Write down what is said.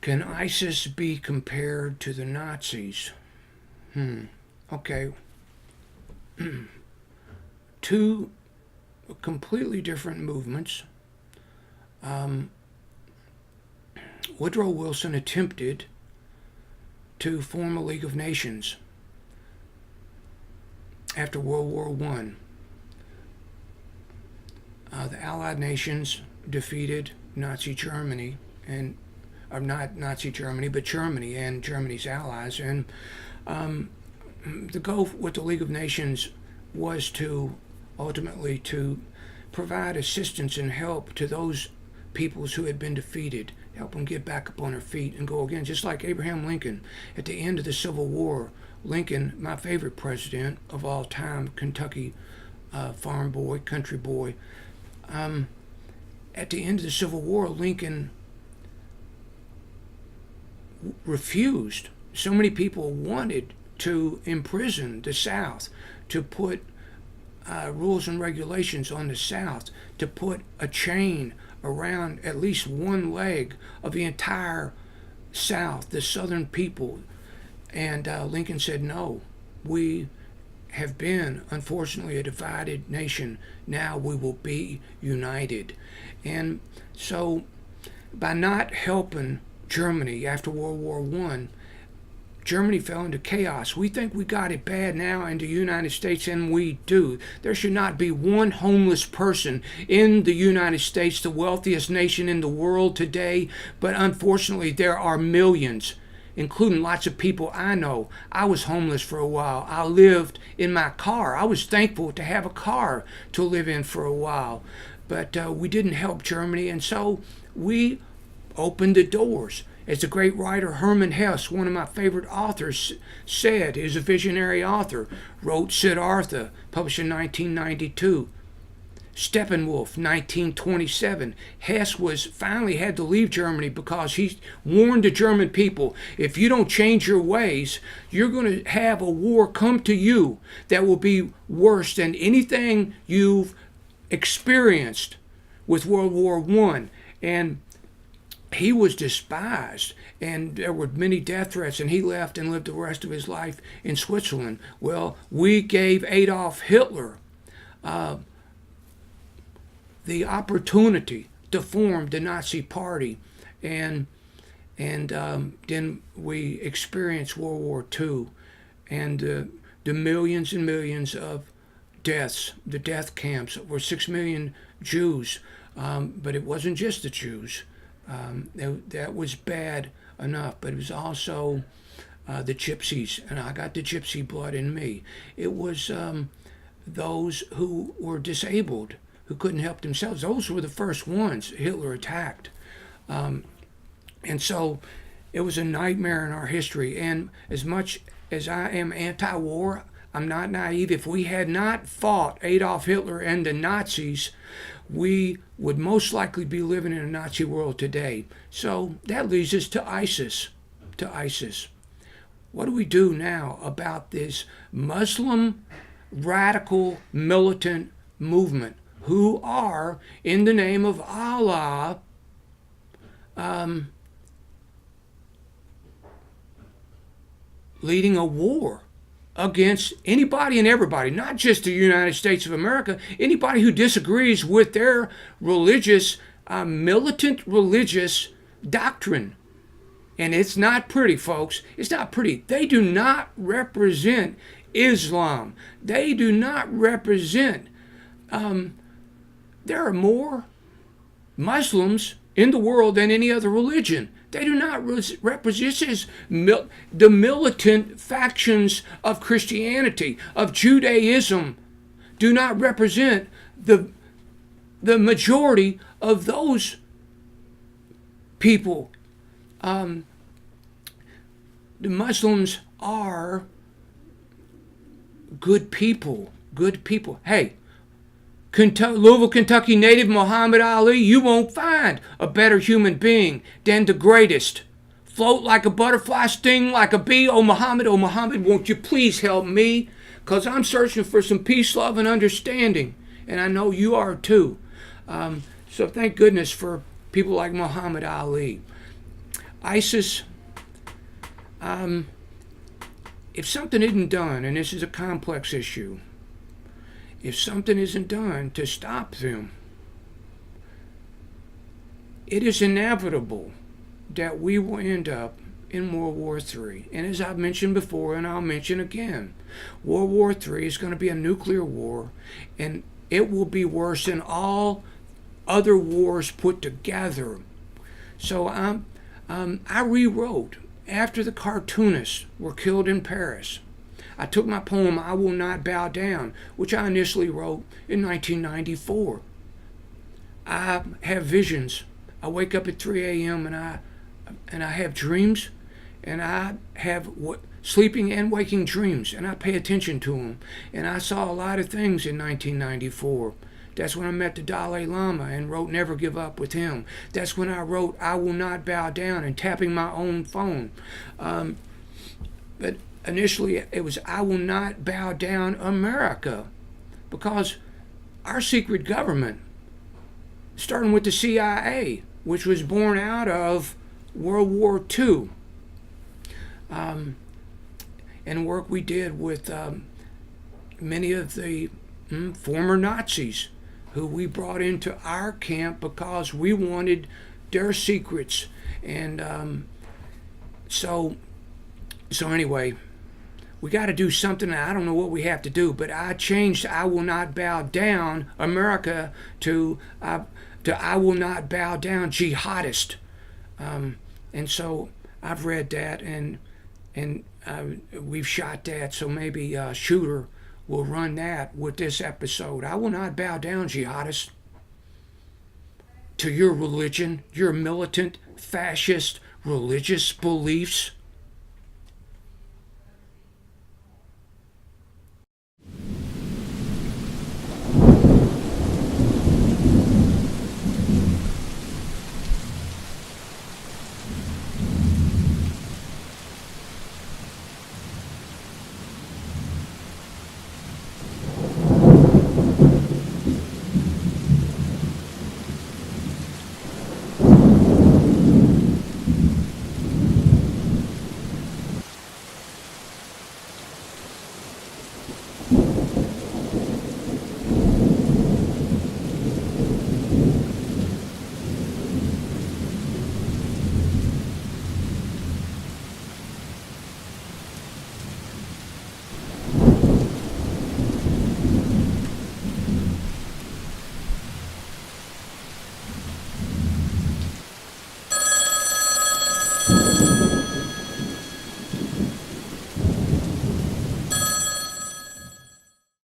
Can ISIS be compared to the Nazis? Okay. Two completely different movements. Woodrow Wilson attempted to form a League of Nations after World War I. The Allied nations defeated Nazi Germany, and or not Nazi Germany, but Germany and Germany's allies. And the goal with the League of Nations was to ultimately to provide assistance and help to those peoples who had been defeated, help them get back up on their feet and go again. Just like Abraham Lincoln at the end of the Civil War. Lincoln, my favorite president of all time, Kentucky farm boy, country boy. At the end of the Civil War, Lincoln refused. So many people wanted to imprison the South, to put rules and regulations on the South, to put a chain around at least one leg of the entire South, the Southern people. And Lincoln said, no, we have been, unfortunately, a divided nation. Now we will be united. And so by not helping Germany after World War I, Germany fell into chaos. We think we got it bad now in the United States, and we do. There should not be one homeless person in the United States, the wealthiest nation in the world today, but unfortunately there are millions, including lots of people I know. I was homeless for a while. I lived in my car. I was thankful to have a car to live in for a while, but we didn't help Germany, and so we opened the doors. As the great writer Hermann Hesse, one of my favorite authors, said, is a visionary author, wrote Siddhartha, published in 1992. Steppenwolf, 1927. Hess was finally had to leave Germany because he warned the German people, if you don't change your ways, you're going to have a war come to you that will be worse than anything you've experienced with World War I. And he was despised, and there were many death threats, and he left and lived the rest of his life in Switzerland. Well, we gave Adolf Hitler the opportunity to form the Nazi Party, and then we experienced World War II, and the millions and millions of deaths, the death camps, were 6 million Jews, but it wasn't just the Jews. That was bad enough, but it was also the gypsies, and I got the gypsy blood in me. It was those who were disabled, who couldn't help themselves. Those were the first ones Hitler attacked. And so it was a nightmare in our history. And as much as I am anti-war, I'm not naive. If we had not fought Adolf Hitler and the Nazis, we would most likely be living in a Nazi world today. So that leads us to ISIS. What do we do now about this Muslim radical militant movement who are, in the name of Allah, leading a war against anybody and everybody, not just the United States of America, anybody who disagrees with their religious, militant religious doctrine. And it's not pretty, folks. It's not pretty. They do not represent Islam. They do not represent, there are more Muslims in the world than any other religion. They do not represent the militant factions of Christianity, of Judaism, do not represent the majority of those people. The Muslims are good people. Hey, Louisville, Kentucky native Muhammad Ali, you won't find a better human being than the greatest. Float like a butterfly, sting like a bee. Oh, Muhammad, won't you please help me? Because I'm searching for some peace, love, and understanding. And I know you are too. So thank goodness for people like Muhammad Ali. ISIS, if something isn't done, and this is a complex issue, if something isn't done to stop them, it is inevitable that we will end up in World War III. And as I've mentioned before, and I'll mention again, World War III is going to be a nuclear war, and it will be worse than all other wars put together. So I rewrote after the cartoonists were killed in Paris. I took my poem "I Will Not Bow Down," which I initially wrote in 1994. I have visions. I wake up at 3 a.m. and I have dreams, and I have sleeping and waking dreams, and I pay attention to them. And I saw a lot of things in 1994. That's when I met the Dalai Lama and wrote "Never Give Up" with him. That's when I wrote "I Will Not Bow Down" and tapping my own phone. But initially it was "I Will Not Bow Down, America," because our secret government, starting with the CIA, which was born out of World War II, and work we did with many of the former Nazis who we brought into our camp because we wanted their secrets. And so anyway, we got to do something. I don't know what we have to do, but I changed "I Will Not Bow Down, America" to "I Will Not Bow Down, Jihadist." And so I've read that, and we've shot that, so maybe Shooter will run that with this episode. "I will not bow down, jihadist, to your religion, your militant, fascist, religious beliefs."